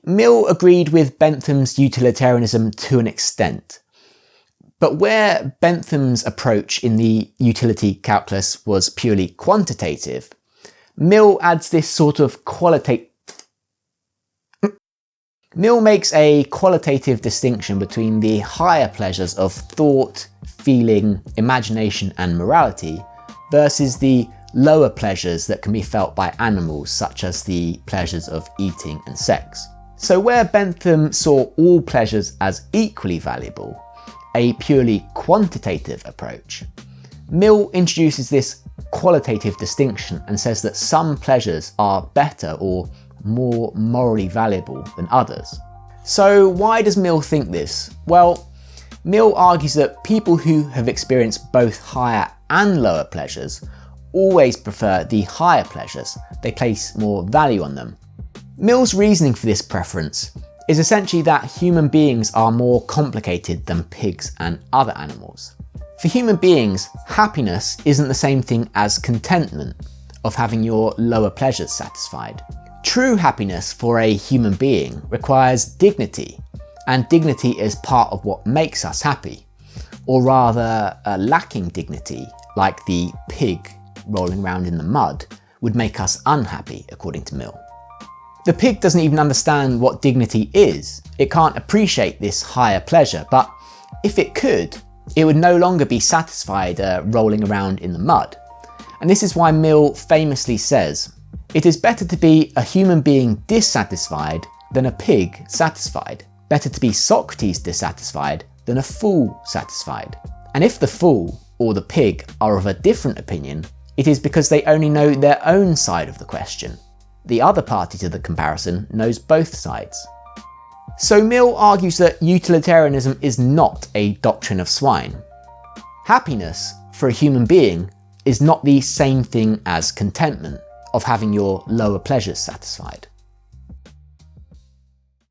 Mill agreed with Bentham's utilitarianism to an extent. But where Bentham's approach in the utility calculus was purely quantitative, Mill adds this sort of Mill makes a qualitative distinction between the higher pleasures of thought, feeling, imagination and morality versus the lower pleasures that can be felt by animals, such as the pleasures of eating and sex. So where Bentham saw all pleasures as equally valuable, a purely quantitative approach, Mill introduces this qualitative distinction and says that some pleasures are better or more morally valuable than others. So why does Mill think this? Well, Mill argues that people who have experienced both higher and lower pleasures always prefer the higher pleasures. They place more value on them. Mill's reasoning for this preference is essentially that human beings are more complicated than pigs and other animals. For human beings, happiness isn't the same thing as contentment, of having your lower pleasures satisfied. True happiness for a human being requires dignity, and dignity is part of what makes us happy. Or rather, lacking dignity, like the pig rolling around in the mud, would make us unhappy, according to Mill. The pig doesn't even understand what dignity is. It can't appreciate this higher pleasure, but if it could, it would no longer be satisfied rolling around in the mud. And this is why Mill famously says, "It is better to be a human being dissatisfied than a pig satisfied. Better to be Socrates dissatisfied than a fool satisfied." And if the fool or the pig are of a different opinion, it is because they only know their own side of the question. The other party to the comparison knows both sides. So Mill argues that utilitarianism is not a doctrine of swine. Happiness for a human being is not the same thing as contentment, of having your lower pleasures satisfied.